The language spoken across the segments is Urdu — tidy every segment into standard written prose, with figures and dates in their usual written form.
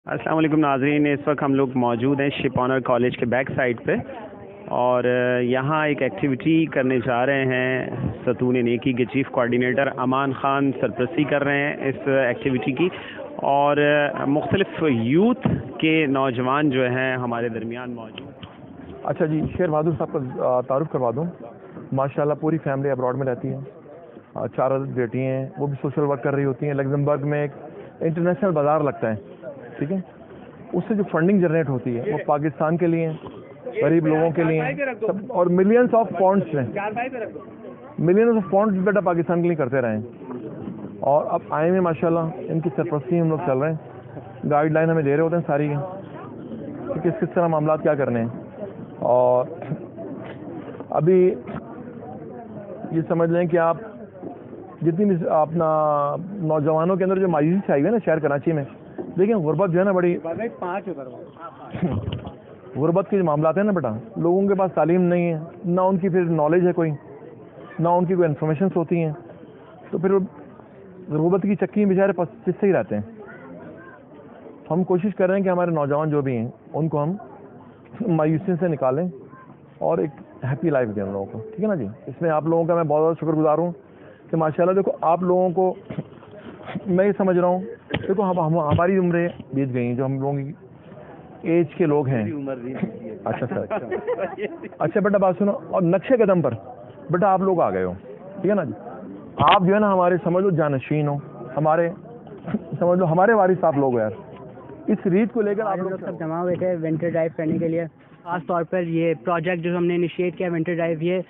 السلام علیکم ناظرین، اس وقت ہم لوگ موجود ہیں شپ آنر کالج کے بیک سائڈ پہ، اور یہاں ایک ایکٹیویٹی کرنے جا رہے ہیں۔ ستون نیکی کے چیف کوآرڈینیٹر امان خان سرپرستی کر رہے ہیں اس ایکٹیویٹی کی، اور مختلف یوتھ کے نوجوان جو ہیں ہمارے درمیان موجود۔ اچھا جی، شیر بہادر صاحب کا تعارف کروا دوں۔ ماشاءاللہ پوری فیملی ابراڈ میں رہتی ہے، 4 بیٹی ہیں، وہ بھی سوشل ورک کر رہی ہوتی ہیں۔ لگزمبرگ میں ایک انٹرنیشنل بازار لگتا ہے، ٹھیک ہے، اس سے جو فنڈنگ جنریٹ ہوتی ہے وہ پاکستان کے لیے، غریب لوگوں کے لیے سب، اور ملینس آف پاؤنڈس ہیں، ملینس آف پاؤنڈس بیٹا پاکستان کے لیے کرتے رہے ہیں، اور اب آئے ہیں ماشاءاللہ ان کی سرپرستی ہم لوگ چل رہے ہیں۔ گائیڈ لائن ہمیں دے رہے ہوتے ہیں ساری کہ کس طرح معاملات کیا کرنے ہیں، اور ابھی یہ سمجھ لیں کہ آپ جتنی بھی اپنا نوجوانوں کے اندر جو مایوسی چاہیے نا شہر کراچی میں، دیکھیں غربت جو ہے نا بڑی، غربت کے جو معاملات ہیں نا بیٹا، لوگوں کے پاس تعلیم نہیں ہے، نہ ان کی پھر نالج ہے کوئی، نہ ان کی کوئی انفارمیشنس ہوتی ہیں، تو پھر غربت کی چکی بیچارے پس سے ہی رہتے ہیں۔ ہم کوشش کر رہے ہیں کہ ہمارے نوجوان جو بھی ہیں ان کو ہم مایوسی سے نکالیں اور ایک ہیپی لائف دیں ان لوگوں کو، ٹھیک ہے نا جی۔ اس میں آپ لوگوں کا میں بہت شکر گزار ہوں کہ ماشاءاللہ دیکھو آپ لوگوں کو، میں یہ سمجھ رہا ہوں دیکھو ہماری عمریں بیت گئی ہیں، جو ہم لوگوں کی ایج کے لوگ ہیں۔ اچھا سر، اچھا بیٹا بات سنو، اور نقشے قدم پر بیٹا آپ لوگ آ گئے ہو، ٹھیک ہے نا جی۔ آپ جو ہے نا ہمارے سمجھ لو جانشین ہو، ہمارے سمجھ لو ہمارے وارث آپ لوگ یار۔ اس ریت کو لے کر آپ لوگ سب جمع ہوئے تھے ونٹر ڈرائیو کرنے کے لیے۔ خاص طور پر یہ پروجیکٹ جو ہم نے انیشیٹ کیا ونٹر ڈرائیو، یہ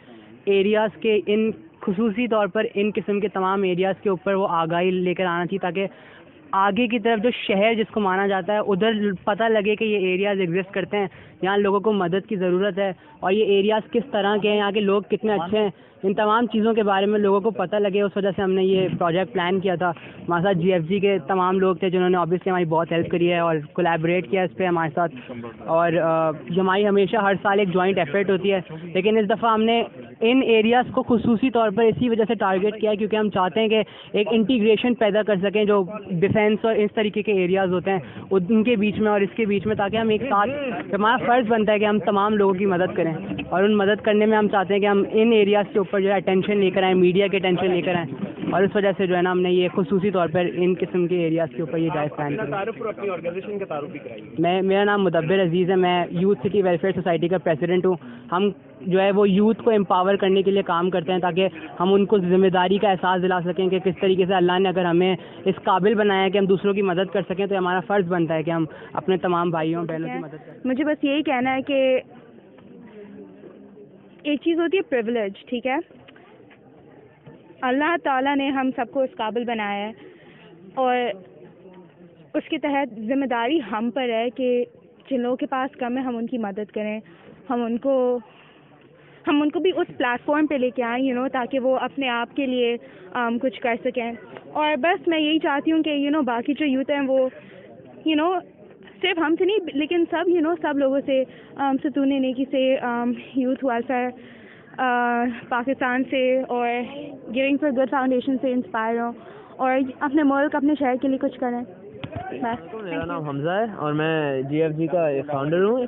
ایریاز کے ان خصوصی طور پر ان قسم کے تمام ایریاز کے اوپر وہ آگاہی لے کر آنا چاہیے، تاکہ آگے کی طرف جو شہر جس کو مانا جاتا ہے ادھر پتہ لگے کہ یہ ایریاز ایگزسٹ کرتے ہیں، یہاں لوگوں کو مدد کی ضرورت ہے، اور یہ ایریاز کس طرح کے ہیں، یہاں کے لوگ کتنے اچھے ہیں، ان تمام چیزوں کے بارے میں لوگوں کو پتہ لگے۔ اس وجہ سے ہم نے یہ پروجیکٹ پلان کیا تھا۔ ہمارے ساتھ GFG کے تمام لوگ تھے جنہوں نے آبویسلی ہماری بہت ہیلپ کری ہے اور کولیبریٹ کیا اس پہ ہمارے ساتھ، اور ہماری ہمیشہ ہر سال ایک جوائنٹ ایفرٹ ہوتی ہے، لیکن اس دفعہ ہم نے ان ایریاز کو خصوصی طور پر اسی وجہ سے ٹارگیٹ کیا ہے کیونکہ ہم چاہتے ہیں کہ ایک انٹیگریشن پیدا کر سکیں جو ڈیفینس اور اس طریقے کے ایریاز ہوتے ہیں ان کے بیچ میں اور اس کے بیچ میں، تاکہ ہم ایک ساتھ، ہمارا فرض بنتا ہے کہ ہم تمام لوگوں کی مدد کریں، اور ان مدد کرنے میں ہم چاہتے ہیں کہ ہم ان ایریاز کے اوپر جو ہے اٹینشن لے کر آئیں، میڈیا کے اٹینشن لے کر آئیں، اور اس وجہ سے جو ہے نا ہم نے یہ خصوصی طور پر ان قسم کے ایریاز کے اوپر یہ ڈرائیو پلان کیا۔ میرا نام مدبر عزیز ہے، میں یوتھ سٹی ویلفیئر سوسائٹی کا پریزیڈنٹ ہوں۔ ہم جو ہے وہ یوتھ کو امپاور کرنے کے لیے کام کرتے ہیں تاکہ ہم ان کو ذمہ داری کا احساس دلا سکیں کہ کس طریقے سے اللہ نے اگر ہمیں اس قابل بنایا ہے کہ ہم دوسروں کی مدد کر سکیں، تو ہمارا فرض بنتا ہے کہ ہم اپنے تمام بھائیوں بہنوں کی مدد کریں۔ مجھے بس یہی کہنا ہے کہ ایک چیز ہوتی ہے پریولیج، ٹھیک ہے، اللہ تعالیٰ نے ہم سب کو اس قابل بنایا ہے، اور اس کے تحت ذمہ داری ہم پر ہے کہ جن لوگوں کے پاس کم ہے ہم ان کی مدد کریں، ہم ان کو بھی اس پلیٹ فارم پہ لے کے آئیں، تاکہ وہ اپنے آپ کے لیے کچھ کر سکیں۔ اور بس میں یہی چاہتی ہوں کہ باقی جو یوتھ ہیں وہ صرف ہم سے نہیں لیکن سب سب لوگوں سے، ستون نیکی سے، یوتھ ویلفیئر پاکستان سے اور گیونگ فار گڈ فاؤنڈیشن سے انسپائر ہوں، اور اپنے ملک اپنے شہر کے لیے کچھ کریں۔ بس میرا نام حمزہ ہے اور میں GFG کا فاؤنڈر ہوں،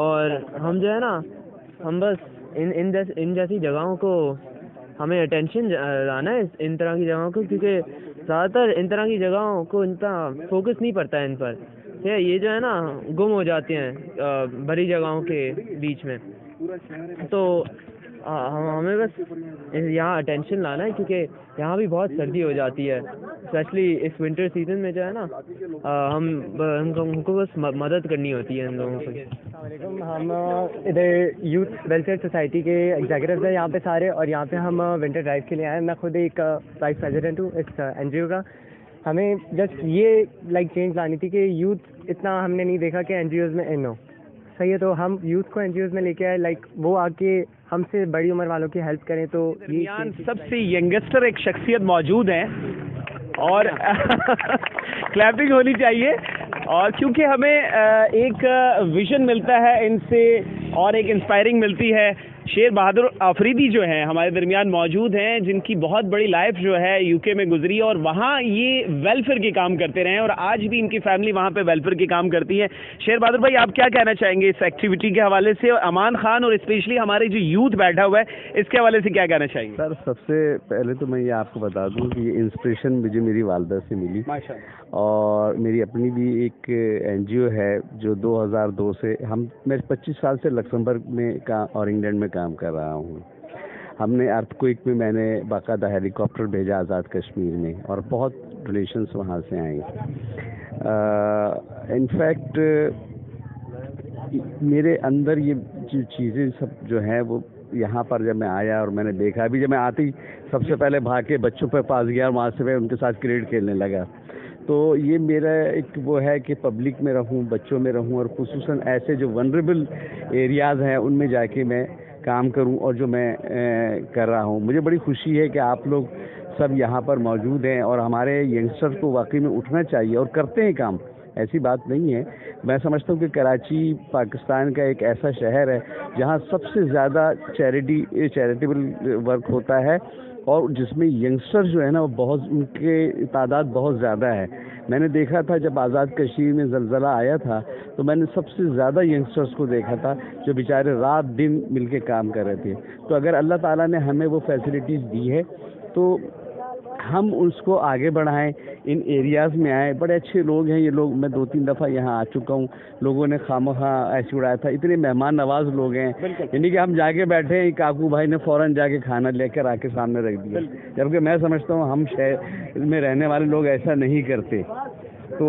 اور ہم جو ہے نا ہم بس ان جیسی جگہوں کو ہمیں اٹینشن لانا ہے، ان طرح کی جگہوں کو، کیونکہ زیادہ تر ان طرح کی جگہوں کو اتنا فوکس نہیں پڑتا ہے ان پر، یہ جو ہے نا گم ہو جاتے ہیں بڑی جگہوں کے بیچ میں، تو ہمیں بس یہاں اٹینشن لانا ہے، کیونکہ یہاں بھی بہت سردی ہو جاتی ہے، اسپیشلی اس ونٹر سیزن میں جو ہے نا ہم کو بس مدد کرنی ہوتی ہے ان لوگوں کو۔ السلام علیکم، ہم ادھر یوتھ ویلفیئر سوسائٹی کے ایگزیکٹیوز ہیں یہاں پہ سارے، اور یہاں پہ ہم ونٹر ڈرائیو کے لیے آئے ہیں۔ میں خود ایک وائس پریزیڈنٹ ہوں اس NGO کا۔ ہمیں جسٹ یہ چینج لانی تھی کہ یوتھ اتنا ہم نے نہیں دیکھا کہ NGOز میں ہو، صحیح ہے، تو ہم یوتھ کو NGOز میں لے کے آئے، وہ آ کے ہم سے بڑی عمر والوں کی ہیلپ کریں۔ تو سب سے ینگسٹر ایک شخصیت موجود ہیں، اور کلیپنگ ہونی چاہیے، اور کیونکہ ہمیں ایک ویژن ملتا ہے ان سے اور ایک انسپائرنگ ملتی ہے۔ شیر بہادر آفریدی جو ہیں ہمارے درمیان موجود ہیں، جن کی بہت بڑی لائف جو ہے یو کے میں گزری اور وہاں یہ ویلفیئر کے کام کرتے رہے ہیں اور آج بھی ان کی فیملی وہاں پہ ویلفیئر کے کام کرتی ہے۔ شیر بہادر بھائی، آپ کیا کہنا چاہیں گے اس ایکٹیویٹی کے حوالے سے، اور امان خان اور اسپیشلی ہمارے جو یوتھ بیٹھا ہوا ہے اس کے حوالے سے کیا کہنا چاہیں گے؟ سر، سب سے پہلے تو میں یہ آپ کو بتا دوں کہ یہ انسپریشن مجھے میری والدہ سے ملی، اور میری اپنی بھی ایک این جی او ہے جو 2002 سے میں 25 سال سے لکسمبرگ میں اور انگلینڈ میں کام کر رہا ہوں۔ ہم نے ارتھ کوئک میں میں نے باقاعدہ ہیلی کاپٹر بھیجا آزاد کشمیر میں، اور بہت ڈونیشنس وہاں سے آئیں۔ انفیکٹ میرے اندر یہ جو چیزیں سب جو ہیں وہ یہاں پر جب میں آیا اور میں نے دیکھا، ابھی جب میں آتی سب سے پہلے بھاگ کے بچوں پہ پاس گیا اور وہاں سے میں ان کے ساتھ کرکٹ کھیلنے لگا۔ تو یہ میرا ایک وہ ہے کہ پبلک میں رہوں، بچوں میں رہوں، اور خصوصاً ایسے جو ونریبل ایریاز ہیں ان میں جا کے میں کام کروں، اور جو میں کر رہا ہوں۔ مجھے بڑی خوشی ہے کہ آپ لوگ سب یہاں پر موجود ہیں، اور ہمارے ینگسٹر کو واقعی میں اٹھنا چاہیے، اور کرتے ہیں کام، ایسی بات نہیں ہے۔ میں سمجھتا ہوں کہ کراچی پاکستان کا ایک ایسا شہر ہے جہاں سب سے زیادہ چیریٹیبل ورک ہوتا ہے، اور جس میں ینگسٹر جو ہے نا وہ ان کے تعداد بہت زیادہ ہے۔ میں نے دیکھا تھا جب آزاد کشمیر میں زلزلہ آیا تھا تو میں نے سب سے زیادہ ینگسٹرز کو دیکھا تھا جو بیچارے رات دن مل کے کام کر رہے تھے۔ تو اگر اللہ تعالیٰ نے ہمیں وہ فیسلٹیز دی ہے تو ہم اس کو آگے بڑھائیں، ان ایریاز میں آئیں۔ بڑے اچھے لوگ ہیں یہ لوگ، میں 2-3 دفعہ یہاں آ چکا ہوں، لوگوں نے خواہ ایسے اڑایا تھا، اتنے مہمان نواز لوگ ہیں، یعنی کہ ہم جا کے بیٹھے ہیں، کاکو بھائی نے فوراً جا کے کھانا لے کر آ کے سامنے رکھ دیا، جبکہ میں سمجھتا ہوں ہم شہر میں رہنے والے لوگ ایسا نہیں کرتے۔ تو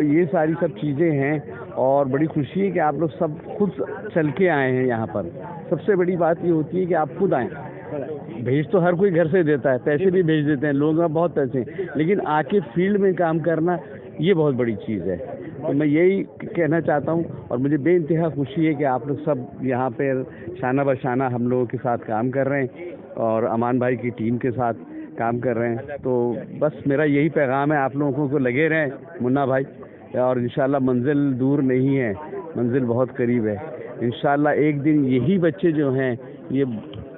یہ ساری سب چیزیں ہیں، اور بڑی خوشی ہے کہ آپ لوگ سب خود چل کے آئے ہیں یہاں پر۔ سب سے بڑی بات یہ ہوتی ہے کہ آپ خود آئیں۔ بھیج تو ہر کوئی گھر سے دیتا ہے، پیسے بھی بھیج دیتے ہیں لوگ، بہت پیسے ہیں، لیکن آ کے فیلڈ میں کام کرنا یہ بہت بڑی چیز ہے۔ تو میں یہی کہنا چاہتا ہوں، اور مجھے بے انتہا خوشی ہے کہ آپ لوگ سب یہاں پہ شانہ بشانہ ہم لوگوں کے ساتھ کام کر رہے ہیں، اور امان بھائی کی ٹیم کے ساتھ کام کر رہے ہیں۔ تو بس میرا یہی پیغام ہے، آپ لوگوں کو لگے رہیں منا بھائی، اور انشاءاللہ منزل دور نہیں ہے، منزل بہت قریب ہے۔ انشاءاللہ ایک دن یہی بچے جو ہیں یہ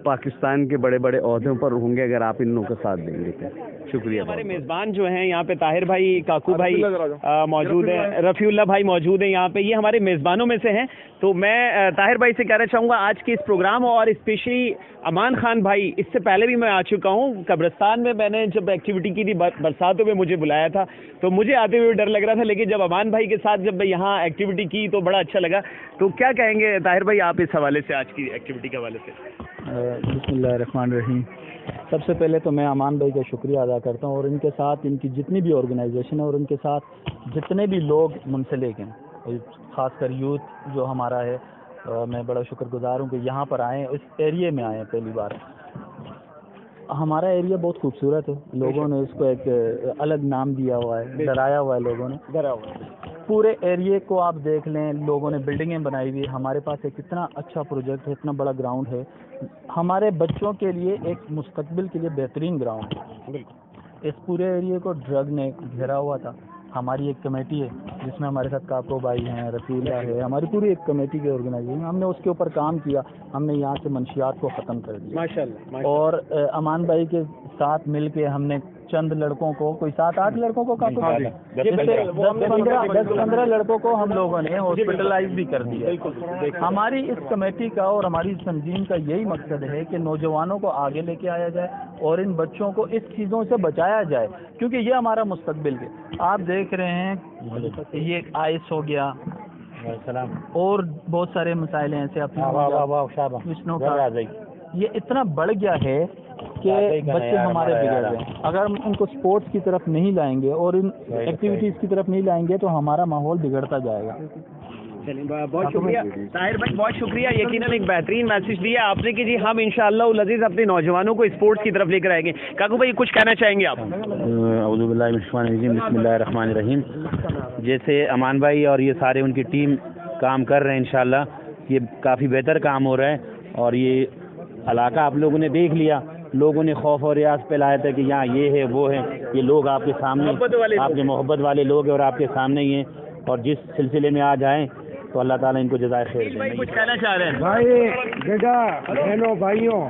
پاکستان کے بڑے بڑے عہدوں پر ہوں گے اگر آپ ان لوگوں کا ساتھ دیں گے تو۔ شکریہ۔ ہمارے میزبان جو ہیں یہاں پہ طاہر بھائی، کاکو بھائی موجود ہیں، رفیع اللہ بھائی موجود ہیں یہاں پہ، یہ ہمارے میزبانوں میں سے ہیں۔ تو میں طاہر بھائی سے کہنا چاہوں گا آج کے اس پروگرام، اور اسپیشلی امان خان بھائی، اس سے پہلے بھی میں آ چکا ہوں قبرستان میں، میں نے جب ایکٹیویٹی کی تھی برساتوں میں مجھے بلایا تھا تو مجھے آتے ہوئے ڈر لگ رہا تھا، لیکن جب امان بھائی کے ساتھ جب میں یہاں ایکٹیویٹی کی تو بڑا اچھا لگا۔ تو کیا کہیں گے طاہر بھائی آپ اس حوالے سے، آج کی ایکٹیویٹی کے حوالے سے؟ بسم اللہ الرحمن الرحیم۔ سب سے پہلے تو میں امان بھائی کا شکریہ ادا کرتا ہوں، اور ان کے ساتھ ان کی جتنی بھی آرگنائزیشن ہے اور ان کے ساتھ جتنے بھی لوگ منسلک ہیں، خاص کر یوتھ جو ہمارا ہے، میں بڑا شکر گزار ہوں کہ یہاں پر آئیں، اس ایریے میں آئیں پہلی بار۔ ہمارا ایریا بہت خوبصورت ہے، لوگوں نے اس کو ایک الگ نام دیا ہوا ہے، ڈرایا ہوا ہے لوگوں نے۔ پورے ایریے کو آپ دیکھ لیں، لوگوں نے بلڈنگیں بنائی ہوئی، ہمارے پاس ایک اتنا اچھا پروجیکٹ ہے، اتنا بڑا گراؤنڈ ہے، ہمارے بچوں کے لیے ایک مستقبل کے لیے بہترین گراؤنڈ ہے۔ اس پورے ایریے کو ڈرگ نے گھیرا ہوا تھا۔ ہماری ایک کمیٹی ہے جس میں ہمارے ساتھ کاکو بھائی ہیں، رفیع اللہ ہے، ہماری پوری ایک کمیٹی کی آرگنائزیشن، ہم نے اس کے اوپر کام کیا، ہم نے یہاں سے منشیات کو ختم کر دیا ماشاءاللہ۔ اور امان بھائی کے ساتھ مل کے ہم نے چند لڑکوں کو، کوئی 7-8 لڑکوں کو، 10-15 لڑکوں کو ہم لوگوں نے ہاسپٹلائز بھی کر دیا۔ ہماری اس کمیٹی کا اور ہماری اس تنظیم کا یہی مقصد ہے کہ نوجوانوں کو آگے لے کے آیا جائے اور ان بچوں کو اس چیزوں سے بچایا جائے، کیونکہ یہ ہمارا مستقبل ہے۔ آپ دیکھ رہے ہیں یہ آئس ہو گیا اور بہت سارے مسائل ہیں ایسے، یہ اتنا بڑھ گیا ہے کہ بچے ہمارے بگڑ رہے ہیں۔ اگر ہم ان کو سپورٹس کی طرف نہیں لائیں گے اور ان ایکٹیویٹیز کی طرف نہیں لائیں گے تو ہمارا ماحول بگڑتا جائے گا۔ بہت شکریہ طاہر بھائی، بہت شکریہ۔ یقیناً ایک بہترین میسج دیا آپ نے کہ جی ہم انشاءاللہ العزیز اپنے نوجوانوں کو اسپورٹس کی طرف لے کر آئیں گے۔ کاکو بھائی کچھ کہنا چاہیں گے آپ؟ اعوذ باللہ من الشیطان الرجیم، بسم اللہ الرحمن الرحیم۔ جیسے امان بھائی اور یہ سارے ان کی ٹیم کام کر رہے ہیں، انشاءاللہ یہ کافی بہتر کام ہو رہا ہے، اور یہ علاقہ آپ لوگوں نے دیکھ لیا، لوگوں نے خوف اور ریاض پھیلایا تھا کہ یہاں یہ ہے وہ ہے، یہ لوگ آپ کے سامنے، آپ کے محبت والے لوگ ہیں اور آپ کے سامنے ہی ہیں، اور جس سلسلے میں آج آئیں تو اللہ تعالیٰ ان کو جزائے خیر دے. کچھ کہنا چاہ رہے ہیں؟ بھائی بیٹا بہنوں بھائیوں،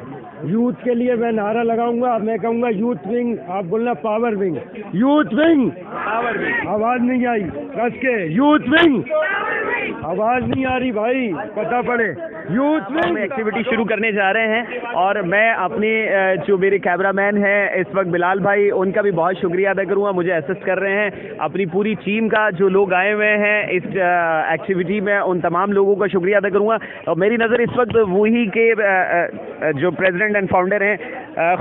یوتھ کے لیے میں نعرہ لگاؤں گا. میں کہوں گا یوتھ ونگ، آپ بولنا power wing. Youth wing, power wing. آواز نہیں آئی کس کے؟ یوتھ ونگ، آواز نہیں آ رہی بھائی، پتہ پڑے. یوتھ ونگ ایکٹیویٹی شروع کرنے جا رہے ہیں اور میں اپنے جو میرے کیمرہ مین ہیں اس وقت بلال بھائی، ان کا بھی بہت شکریہ ادا کروں گا. مجھے اسسٹ کر رہے ہیں. اپنی پوری ٹیم کا جو لوگ آئے ہوئے ہیں اس ایکٹیویٹی میں، ان تمام لوگوں کا شکریہ ادا کروں گا. اور میری نظر اس وقت وہی کے جو پریزیڈنٹ اینڈ فاؤنڈر ہیں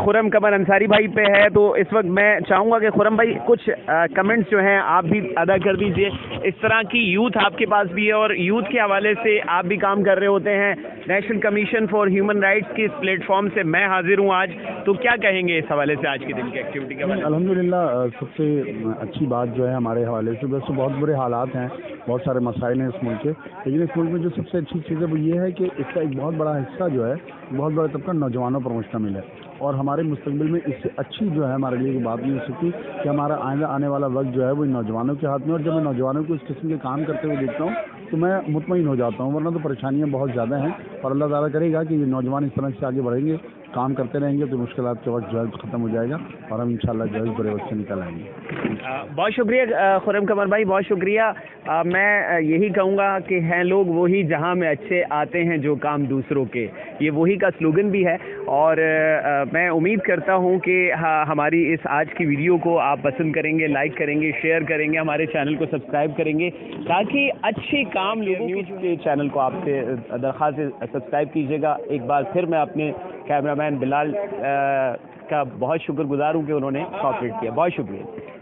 خرم قمر انصاری بھائی پہ ہے. تو اس وقت میں چاہوں گا کہ خرم بھائی کچھ کمنٹس جو ہیں آپ بھی ادا کر دیجئے. اس طرح کی یوتھ آپ کے پاس بھی ہے اور یوتھ کے حوالے سے آپ بھی کام کر رہے ہوتے ہیں. National commission for human rights کی اس پلیٹ فارم سے میں حاضر ہوں آج. تو کیا کہیں گے اس حوالے سے آج کے دن کی ایکٹیویٹی کے حوالے سے؟ الحمدللہ سب سے اچھی بات جو ہے ہمارے حوالے سے، ویسے بہت برے حالات ہیں، بہت سارے مسائل ہیں اس ملک کے، لیکن اس ملک میں جو سب سے اچھی چیز ہے وہ یہ ہے کہ اس کا ایک بہت بڑا حصہ جو ہے، بہت بڑا طبقہ نوجوانوں پر مشتمل ہے. اور ہمارے مستقبل میں اس سے اچھی جو ہے ہمارے لیے بات نہیں ہو سکتی کہ ہمارا آنے والا وقت جو ہے وہ نوجوانوں کے ہاتھ میں. اور جب میں نوجوانوں کو اس قسم کے کام کرتے ہوئے دیکھتا ہوں تو میں مطمئن ہو جاتا ہوں، ورنہ تو پریشانیاں بہت زیادہ ہیں. اور اللہ تعالیٰ کرے گا کہ یہ نوجوان اس طرح سے آگے بڑھیں گے، کام کرتے رہیں گے تو مشکلات کے وقت جو ہے ختم ہو جائے گا اور ہم انشاءاللہ جو ہے برے وقت سے نکل آئیں گے. بہت شکریہ خرم قمر بھائی، بہت شکریہ. میں یہی کہوں گا کہ ہیں لوگ وہی جہاں میں اچھے آتے ہیں جو کام دوسروں کے، یہ وہی کا سلوگن بھی ہے. اور میں امید کرتا ہوں کہ ہماری اس آج کی ویڈیو کو آپ پسند کریں گے، لائک کریں گے، شیئر کریں گے، ہمارے چینل کو سبسکرائب کریں گے تاکہ اچھے کام لوگوں کے چینل کو آپ سے درخواست سبسکرائب کیجیے گا. ایک بار پھر میں اپنے کیمرہ مین بلال کا بہت شکر گزار ہوں کہ انہوں نے کوآپریٹ کیا. بہت شکریہ.